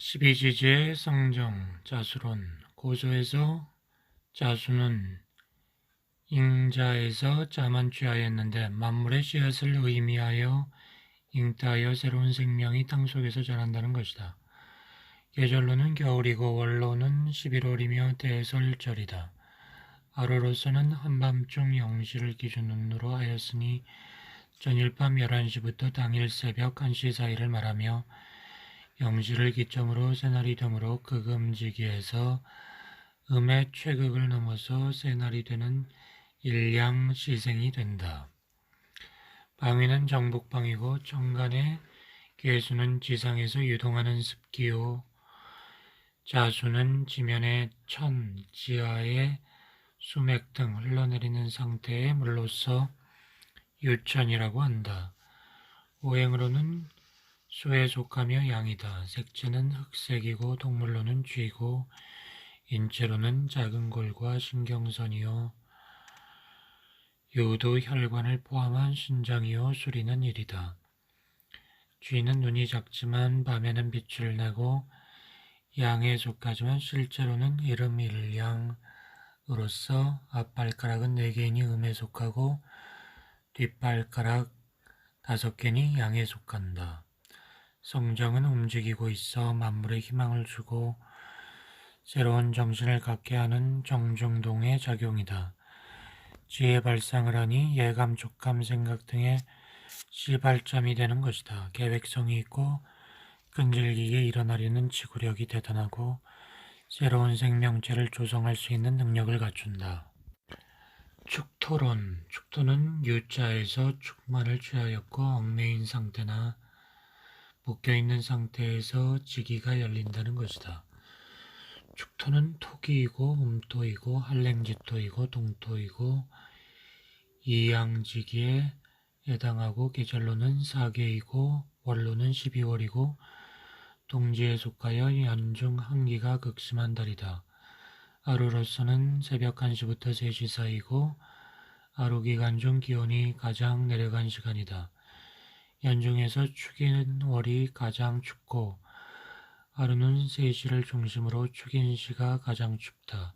십이지지의 성정, 자수론, 고소에서 자수는 잉자에서 자만 취하였는데 만물의 씨앗을 의미하여 잉타하여 새로운 생명이 땅속에서 자란다는 것이다. 계절로는 겨울이고 월로는 11월이며 대설절이다. 아로로서는 한밤중 영시를 기준으로 하였으니 전일 밤 11시부터 당일 새벽 1시 사이를 말하며 영시를 기점으로 새날이 되므로 극음지기에서 음의 최극을 넘어서 새날이 되는 일량시생이 된다. 방위는 정복방이고 정간의 괴수는 지상에서 유동하는 습기요 자수는 지면의 천, 지하의 수맥 등 흘러내리는 상태의 물로서 유천이라고 한다. 오행으로는 수에 속하며 양이다. 색채는 흑색이고 동물로는 쥐고 인체로는 작은 골과 신경선이요 유도 혈관을 포함한 신장이요 수리는 일이다. 쥐는 눈이 작지만 밤에는 빛을 내고 양에 속하지만 실제로는 이름 일양으로서 앞발가락은 4개이니 음에 속하고 뒷발가락 5개니 양에 속한다. 성정은 움직이고 있어 만물에 희망을 주고 새로운 정신을 갖게 하는 정중동의 작용이다. 지혜 발상을 하니 예감, 촉감, 생각 등의 시발점이 되는 것이다. 계획성이 있고 끈질기게 일어나려는 지구력이 대단하고 새로운 생명체를 조성할 수 있는 능력을 갖춘다. 축토론, 축토는 유자에서 축만을 취하였고 얽매인 상태나 묶여있는 상태에서 지기가 열린다는 것이다. 축토는 토기이고 음토이고 한랭지토이고 동토이고 이양지기에 해당하고 계절로는 사계이고 월로는 12월이고 동지에 속하여 연중 한기가 극심한 달이다. 하루로서는 새벽 1시부터 3시 사이고 하루 기간 중 기온이 가장 내려간 시간이다. 연중에서 축인 월이 가장 춥고 하루는 3시를 중심으로 축인시가 가장 춥다.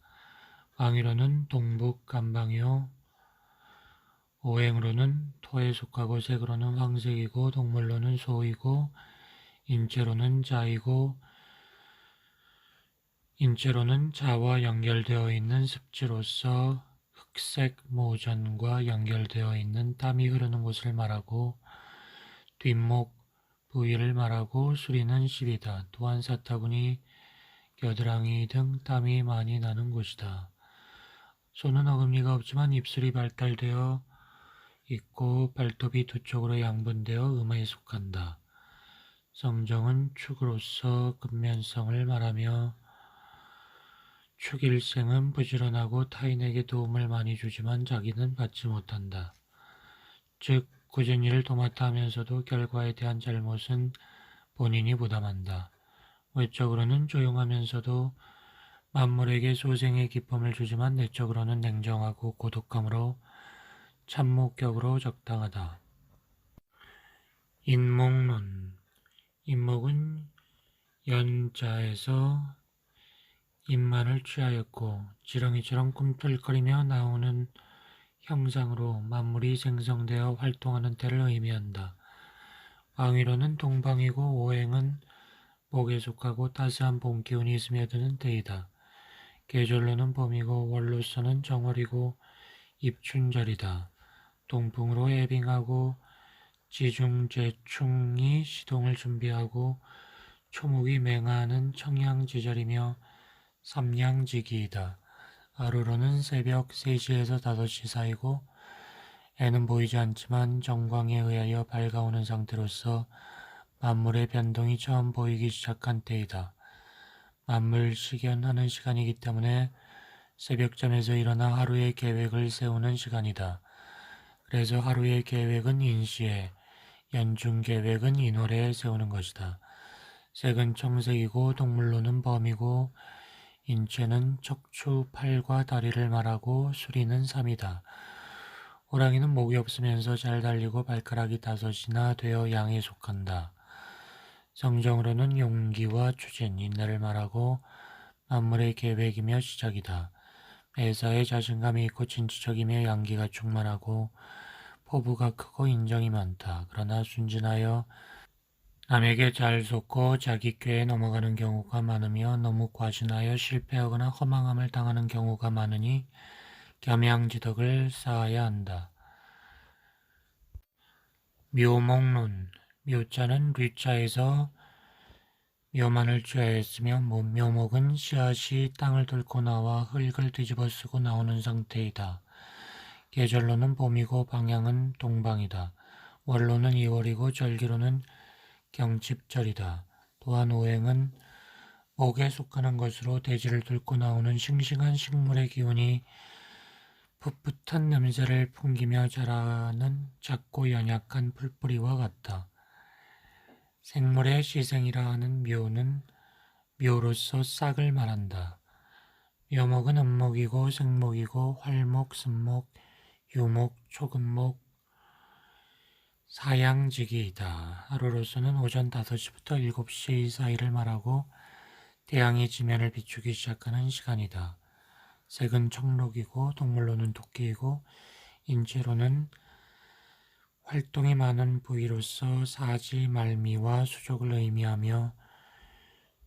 방위로는 동북 간방이요 오행으로는 토에 속하고 색으로는 황색이고 동물로는 소이고 인체로는 자와 연결되어 있는 습지로서 흑색 모전과 연결되어 있는 땀이 흐르는 곳을 말하고 뒷목 부위를 말하고 수리는 10이다. 또한 사타구니, 겨드랑이 등 땀이 많이 나는 곳이다. 손은 어금니가 없지만 입술이 발달되어 있고 발톱이 두 쪽으로 양분되어 음에 속한다. 성정은 축으로서 근면성을 말하며 축일생은 부지런하고 타인에게 도움을 많이 주지만 자기는 받지 못한다. 즉 굳은 일을 도맡아 하면서도 결과에 대한 잘못은 본인이 부담한다. 외적으로는 조용하면서도 만물에게 소생의 기쁨을 주지만 내적으로는 냉정하고 고독함으로 참목격으로 적당하다. 인목론. 인목은 연자에서 인만을 취하였고 지렁이처럼 꿈틀거리며 나오는 형상으로 만물이 생성되어 활동하는 때를 의미한다. 방위로는 동방이고 오행은 목에 속하고 따스한 봄 기운이 스며드는 때이다. 계절로는 봄이고 월로서는 정월이고 입춘절이다. 동풍으로 해빙하고 지중제충이 시동을 준비하고 초목이 맹하는 청양지절이며 삼양지기이다. 하루로는 새벽 3시에서 5시 사이고 해는 보이지 않지만 정광에 의하여 밝아오는 상태로서 만물의 변동이 처음 보이기 시작한 때이다. 만물 식견하는 시간이기 때문에 새벽잠에서 일어나 하루의 계획을 세우는 시간이다. 그래서 하루의 계획은 인시에, 연중 계획은 인월에 세우는 것이다. 색은 청색이고 동물로는 범이고 인체는 척추, 팔과 다리를 말하고 수리는 3이다. 호랑이는 목이 없으면서 잘 달리고 발가락이 5이나 되어 양에 속한다. 성정으로는 용기와 추진, 인내를 말하고 만물의 계획이며 시작이다. 매사에 자신감이 있고 진취적이며 양기가 충만하고 포부가 크고 인정이 많다. 그러나 순진하여 남에게 잘 속고 자기 꾀에 넘어가는 경우가 많으며 너무 과신하여 실패하거나 허망함을 당하는 경우가 많으니 겸양지덕을 쌓아야 한다. 묘목론, 묘자는 류자에서 묘만을 취하였으며 묘목은 씨앗이 땅을 뚫고 나와 흙을 뒤집어 쓰고 나오는 상태이다. 계절로는 봄이고 방향은 동방이다. 월로는 2월이고 절기로는 경칩절이다. 또한 오행은 목에 속하는 것으로 대지를 뚫고 나오는 싱싱한 식물의 기운이 풋풋한 냄새를 풍기며 자라는 작고 연약한 풀뿌리와 같다. 생물의 시생이라 하는 묘는 묘로서 싹을 말한다. 묘목은 음목이고 생목이고 활목, 습목, 유목, 초금목, 사양지기이다. 하루로서는 오전 5시부터 7시 사이를 말하고 태양이 지면을 비추기 시작하는 시간이다. 색은 청록이고 동물로는 토끼이고 인체로는 활동이 많은 부위로서 사지, 말미와 수족을 의미하며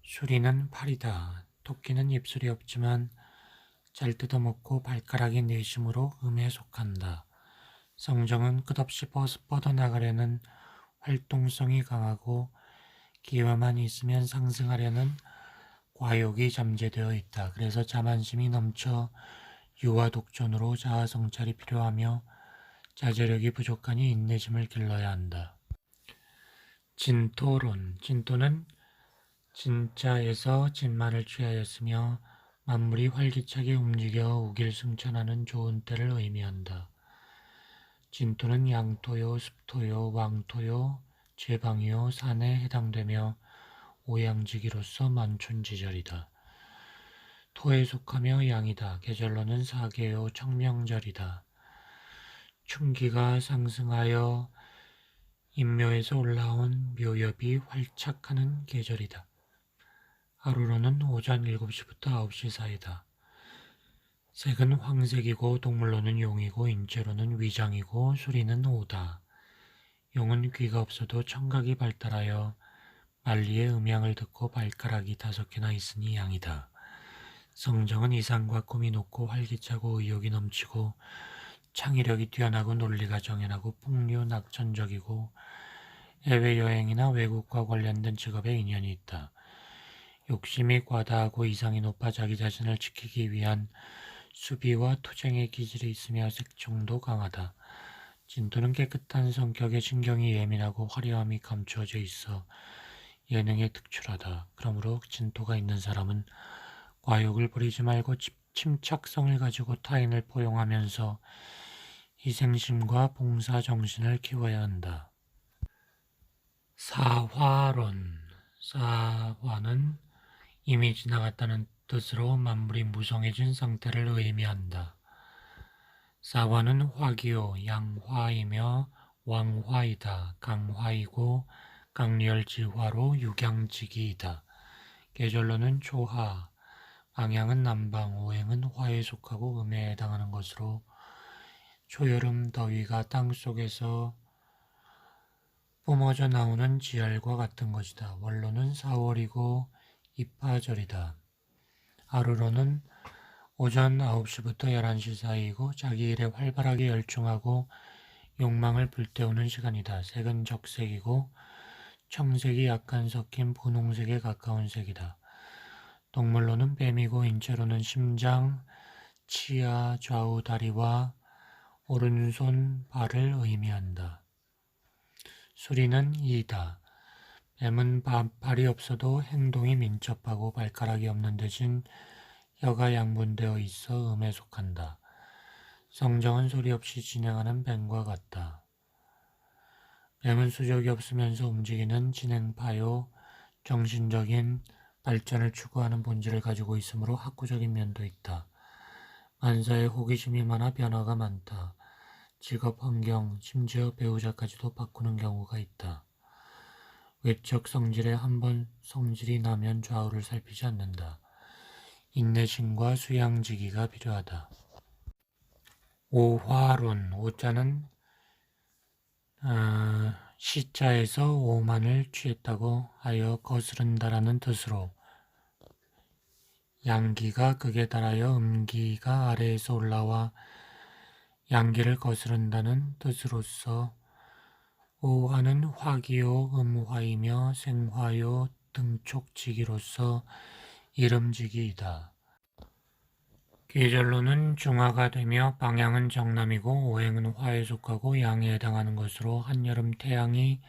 수리는 팔이다. 토끼는 입술이 없지만 잘 뜯어먹고 발가락이 내심으로 음에 속한다. 성정은 끝없이 뻗어나가려는 활동성이 강하고 기회만 있으면 상승하려는 과욕이 잠재되어 있다. 그래서 자만심이 넘쳐 유아 독존으로 자아 성찰이 필요하며 자제력이 부족하니 인내심을 길러야 한다. 진토론, 진토는 진자에서 진만을 취하였으며 만물이 활기차게 움직여 우길승천하는 좋은 때를 의미한다. 진토는 양토요, 습토요, 왕토요, 제방이요, 산에 해당되며 오양지기로서 만춘지절이다. 토에 속하며 양이다. 계절로는 사계요, 청명절이다. 춘기가 상승하여 인묘에서 올라온 묘엽이 활착하는 계절이다. 하루로는 오전 7시부터 9시 사이다. 색은 황색이고 동물로는 용이고 인체로는 위장이고 수리는 오다. 용은 귀가 없어도 청각이 발달하여 만리의 음향을 듣고 발가락이 5개나 있으니 양이다. 성정은 이상과 꿈이 높고 활기차고 의욕이 넘치고 창의력이 뛰어나고 논리가 정연하고 풍류 낙천적이고 해외여행이나 외국과 관련된 직업에 인연이 있다. 욕심이 과다하고 이상이 높아 자기 자신을 지키기 위한 수비와 투쟁의 기질이 있으며 색청도 강하다. 진토는 깨끗한 성격에 신경이 예민하고 화려함이 감추어져 있어 예능에 특출하다. 그러므로 진토가 있는 사람은 과욕을 부리지 말고 침착성을 가지고 타인을 포용하면서 희생심과 봉사정신을 키워야 한다. 사화론, 사화는 이미 지나갔다는 뜻으로 만물이 무성해진 상태를 의미한다. 사화는 화기요, 양화이며 왕화이다. 강화이고 강렬지화로 육양지기이다. 계절로는 초하, 방향은 남방, 오행은 화에 속하고 음에 해당하는 것으로 초여름 더위가 땅속에서 뿜어져 나오는 지혈과 같은 것이다. 원로는 4월이고 입하절이다. 하루로는 오전 9시부터 11시 사이이고 자기 일에 활발하게 열중하고 욕망을 불태우는 시간이다. 색은 적색이고 청색이 약간 섞인 분홍색에 가까운 색이다. 동물로는 뱀이고 인체로는 심장, 치아, 좌우 다리와 오른손, 발을 의미한다. 수리는 이다. 뱀은 발이 없어도 행동이 민첩하고 발가락이 없는 대신 혀가 양분되어 있어 음에 속한다. 성정은 소리 없이 진행하는 뱀과 같다. 뱀은 수족이 없으면서 움직이는 진행파요, 정신적인 발전을 추구하는 본질을 가지고 있으므로 학구적인 면도 있다. 만사에 호기심이 많아 변화가 많다. 직업, 환경, 심지어 배우자까지도 바꾸는 경우가 있다. 외적 성질에 한번 성질이 나면 좌우를 살피지 않는다. 인내심과 수양지기가 필요하다. 오화론, 오자는 시자에서 오만을 취했다고 하여 거스른다라는 뜻으로 양기가 극에 달하여 음기가 아래에서 올라와 양기를 거스른다는 뜻으로서 오화는 화기요 음화이며 생화요 등촉지기로서 이름지기이다. 계절로는 중화가 되며 방향은 정남이고 오행은 화에 속하고 양에 해당하는 것으로 한여름 태양이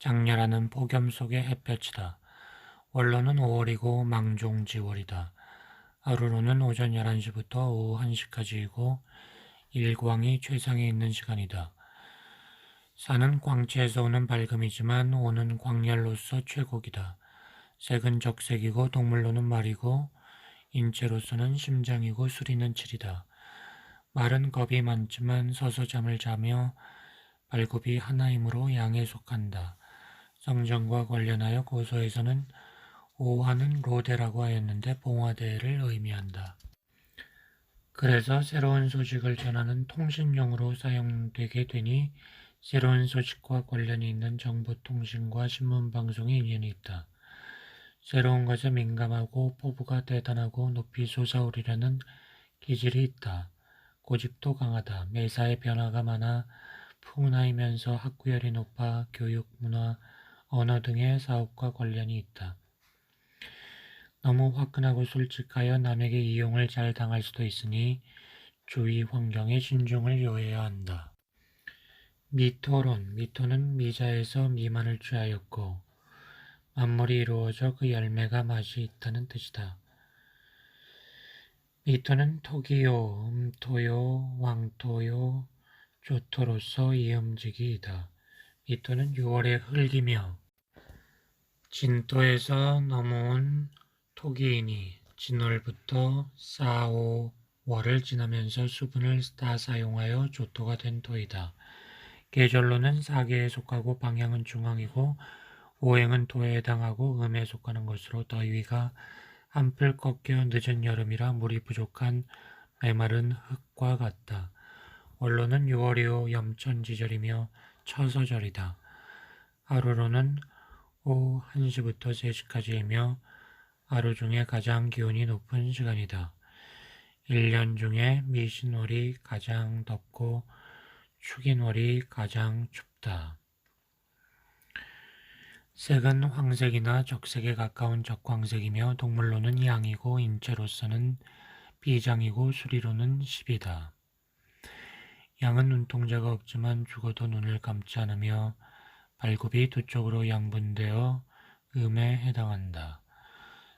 장렬하는 폭염 속의 햇볕이다. 원로는 5월이고 망종지월이다. 하루로는 오전 11시부터 오후 1시까지이고 일광이 최상에 있는 시간이다. 산은 광채에서 오는 밝음이지만 오는 광열로서 최고기다. 색은 적색이고 동물로는 말이고 인체로서는 심장이고 수리는 칠이다. 말은 겁이 많지만 서서 잠을 자며 발굽이 하나이므로 양에 속한다. 성전과 관련하여 고서에서는 오화는 로대라고 하였는데 봉화대를 의미한다. 그래서 새로운 소식을 전하는 통신용으로 사용되게 되니 새로운 소식과 관련이 있는 정보통신과 신문방송의 인연이 있다. 새로운 것에 민감하고 포부가 대단하고 높이 솟아오르려는 기질이 있다. 고집도 강하다. 매사에 변화가 많아 풍운하이면서 학구열이 높아 교육, 문화, 언어 등의 사업과 관련이 있다. 너무 화끈하고 솔직하여 남에게 이용을 잘 당할 수도 있으니 주위 환경에 신중을 요해야 한다. 미토론, 미토는 미자에서 미만을 취하였고 만물이 이루어져 그 열매가 맛이 있다는 뜻이다. 미토는 토기요, 음토요, 왕토요, 조토로서 이음직이이다. 미토는 6월의 흙이며 진토에서 넘어온 토기이니 진월부터 4, 5월을 지나면서 수분을 다 사용하여 조토가 된 토이다. 계절로는 사계에 속하고 방향은 중앙이고 오행은 토에 해당하고 음에 속하는 것으로 더위가 한풀 꺾여 늦은 여름이라 물이 부족한 메마른 흙과 같다. 원로는 6월이요 염천지절이며 처서절이다. 하루로는 오후 1시부터 3시까지이며 하루 중에 가장 기온이 높은 시간이다. 1년 중에 미신월이 가장 덥고 축인월이 가장 춥다. 색은 황색이나 적색에 가까운 적광색이며 동물로는 양이고 인체로서는 비장이고 수리로는 십이다. 양은 눈동자가 없지만 죽어도 눈을 감지 않으며 발굽이 두 쪽으로 양분되어 음에 해당한다.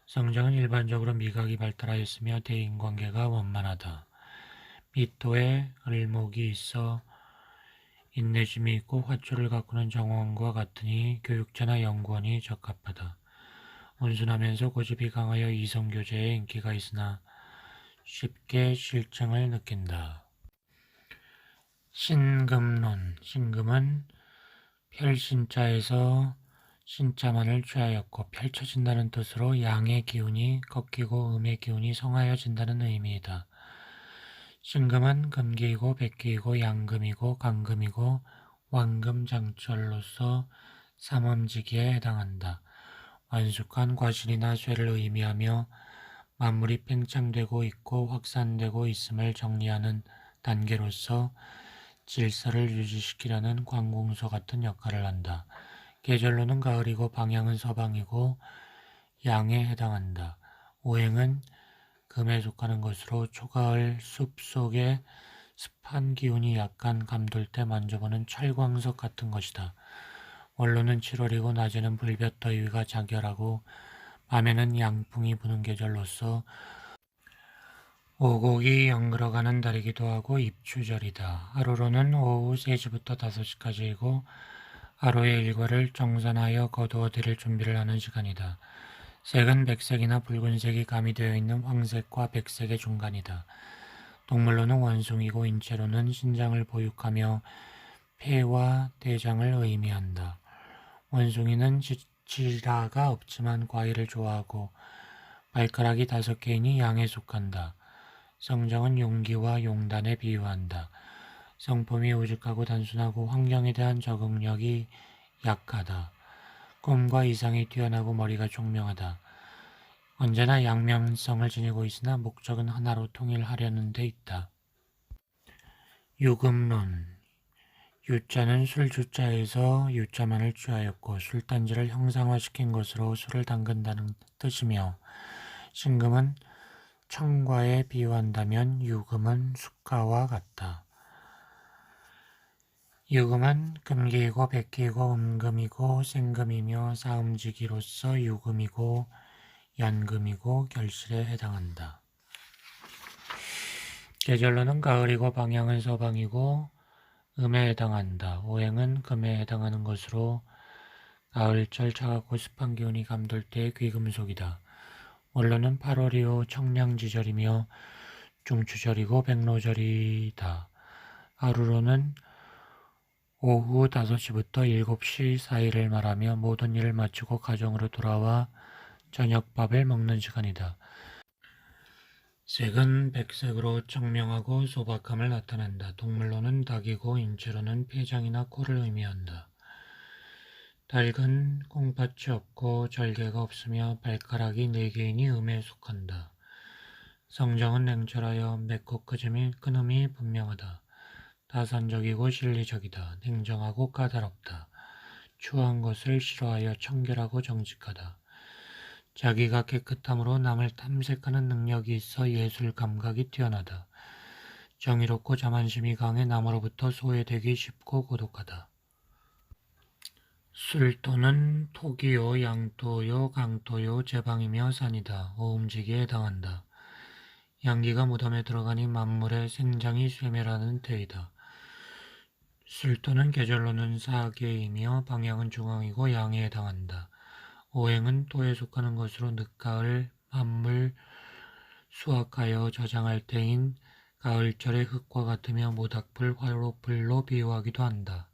성장은 일반적으로 미각이 발달하였으며 대인관계가 원만하다. 미토에 을목이 있어 인내심이 있고 화초를 가꾸는 정원과 같으니 교육자나 연구원이 적합하다. 온순하면서 고집이 강하여 이성교제에 인기가 있으나 쉽게 실증을 느낀다. 신금론, 신금은 펼신자에서 신자만을 취하였고 펼쳐진다는 뜻으로 양의 기운이 꺾이고 음의 기운이 성하여진다는 의미이다. 신금은 금기이고 백기이고 양금이고 간금이고 완금장철로서 삼음지기에 해당한다. 완숙한 과실이나 쇠를 의미하며 만물이 팽창되고 있고 확산되고 있음을 정리하는 단계로서 질서를 유지시키려는 관공서 같은 역할을 한다. 계절로는 가을이고 방향은 서방이고 양에 해당한다. 오행은 금에 속하는 것으로 초가을 숲 속에 습한 기운이 약간 감돌 때 만져보는 철광석 같은 것이다. 원로는 7월이고 낮에는 불볕 더위가 자결하고 밤에는 양풍이 부는 계절로서 오곡이 연그러가는 달이기도 하고 입추절이다. 하루로는 오후 3시부터 5시까지이고 하루의 일과를 정산하여 거두어 드릴 준비를 하는 시간이다. 색은 백색이나 붉은색이 가미되어 있는 황색과 백색의 중간이다. 동물로는 원숭이고 인체로는 신장을 보육하며 폐와 대장을 의미한다. 원숭이는 지라가 없지만 과일을 좋아하고 발가락이 5개이니 양에 속한다. 성정은 용기와 용단에 비유한다. 성품이 우직하고 단순하고 환경에 대한 적응력이 약하다. 꿈과 이상이 뛰어나고 머리가 총명하다. 언제나 양면성을 지니고 있으나 목적은 하나로 통일하려는 데 있다. 유금론. 유자는 술주자에서 유자만을 취하였고 술단지를 형상화시킨 것으로 술을 담근다는 뜻이며 신금은 청과에 비유한다면 유금은 숫가와 같다. 유금은 금기이고 백기이고 음금이고 생금이며 사음지기로서 유금이고 연금이고 결실에 해당한다. 계절로는 가을이고 방향은 서방이고 음에 해당한다. 오행은 금에 해당하는 것으로 가을철 차갑고 습한 기운이 감돌 때의 귀금속이다. 원로는 8월이요 청량지절이며 중추절이고 백로절이다. 하루로는 오후 5시부터 7시 사이를 말하며 모든 일을 마치고 가정으로 돌아와 저녁밥을 먹는 시간이다. 색은 백색으로 청명하고 소박함을 나타낸다. 동물로는 닭이고 인체로는 폐장이나 코를 의미한다. 닭은 콩팥이 없고 절개가 없으며 발가락이 4개이니 음에 속한다. 성정은 냉철하여 맵고 끄음이 분명하다. 다산적이고 실리적이다. 냉정하고 까다롭다. 추한 것을 싫어하여 청결하고 정직하다. 자기가 깨끗함으로 남을 탐색하는 능력이 있어 예술 감각이 뛰어나다. 정의롭고 자만심이 강해 남으로부터 소외되기 쉽고 고독하다. 술토는 토기요, 양토요, 강토요, 제방이며 산이다. 오음지기에 해당한다. 양기가 무덤에 들어가니 만물의 생장이 쇠멸하는 때이다. 술토는 계절로는 사계이며 방향은 중앙이고 양에 해당한다. 오행은 토에 속하는 것으로 늦가을 만물 수확하여 저장할 때인 가을철의 흙과 같으며 모닥불, 화로불로 비유하기도 한다.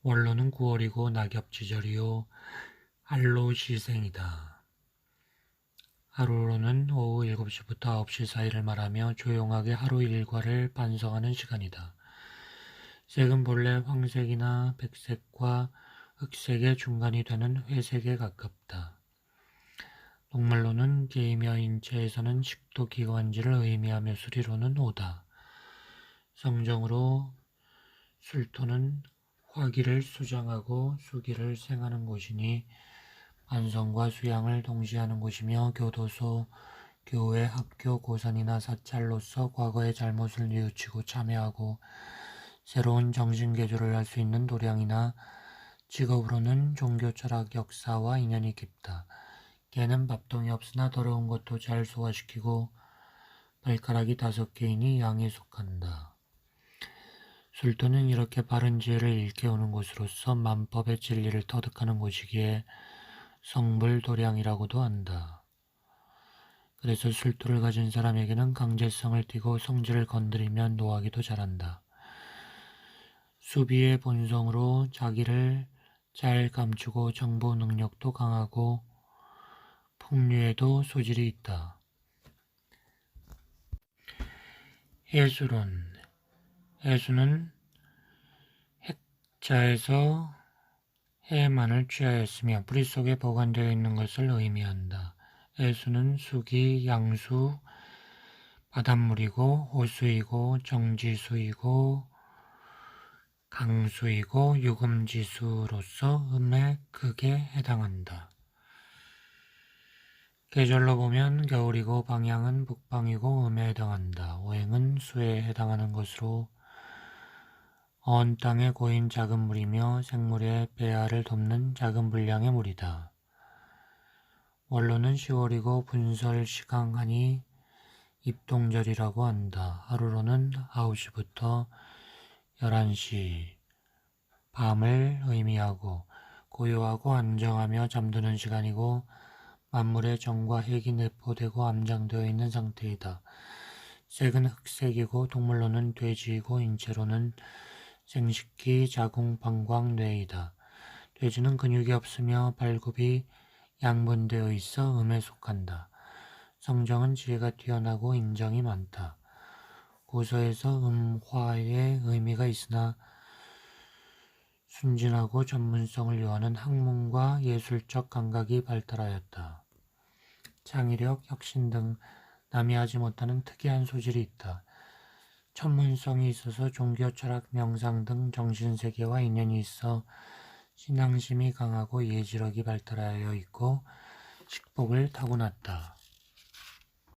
원로는 9월이고 낙엽지절이요 알로시생이다. 하루로는 오후 7시부터 9시 사이를 말하며 조용하게 하루 일과를 반성하는 시간이다. 색은 본래 황색이나 백색과 흑색의 중간이 되는 회색에 가깝다. 동물로는 개이며 인체에서는 식도 기관지를 의미하며 수리로는 오다. 성정으로 술토는 화기를 수장하고 수기를 생하는 곳이니 반성과 수양을 동시에 하는 곳이며 교도소, 교회, 학교, 고산이나 사찰로서 과거의 잘못을 뉘우치고 참여하고 새로운 정신개조를 할 수 있는 도량이나 직업으로는 종교 철학 역사와 인연이 깊다. 개는 밥통이 없으나 더러운 것도 잘 소화시키고 발가락이 5개이니 양에 속한다. 술토는 이렇게 바른 지혜를 일깨우는 곳으로서 만법의 진리를 터득하는 곳이기에 성불도량이라고도 한다. 그래서 술토를 가진 사람에게는 강제성을 띠고 성질을 건드리면 노하기도 잘한다. 수비의 본성으로 자기를 잘 감추고 정보 능력도 강하고 풍류에도 소질이 있다. 해수론. 해수는 핵자에서 해만을 취하였으며 뿌리 속에 보관되어 있는 것을 의미한다. 해수는 수기, 양수, 바닷물이고 호수이고 정지수이고 강수이고 유금지수로서 음에 크게 해당한다. 계절로 보면 겨울이고 방향은 북방이고 음에 해당한다. 오행은 수에 해당하는 것으로 언 땅에 고인 작은 물이며 생물의 배아를 돕는 작은 분량의 물이다. 원로는 10월이고 분설시강하니 입동절이라고 한다. 하루로는 9시부터 11시 밤을 의미하고 고요하고 안정하며 잠드는 시간이고 만물의 정과 핵이 내포되고 암장되어 있는 상태이다. 색은 흑색이고 동물로는 돼지이고 인체로는 생식기, 자궁, 방광, 뇌이다. 돼지는 근육이 없으며 발굽이 양분되어 있어 음에 속한다. 성정은 지혜가 뛰어나고 인정이 많다. 고서에서 음화의 의미가 있으나 순진하고 전문성을 요하는 학문과 예술적 감각이 발달하였다. 창의력, 혁신 등 남이 하지 못하는 특이한 소질이 있다. 천문성이 있어서 종교, 철학, 명상 등 정신세계와 인연이 있어 신앙심이 강하고 예지력이 발달하여 있고 식복을 타고났다.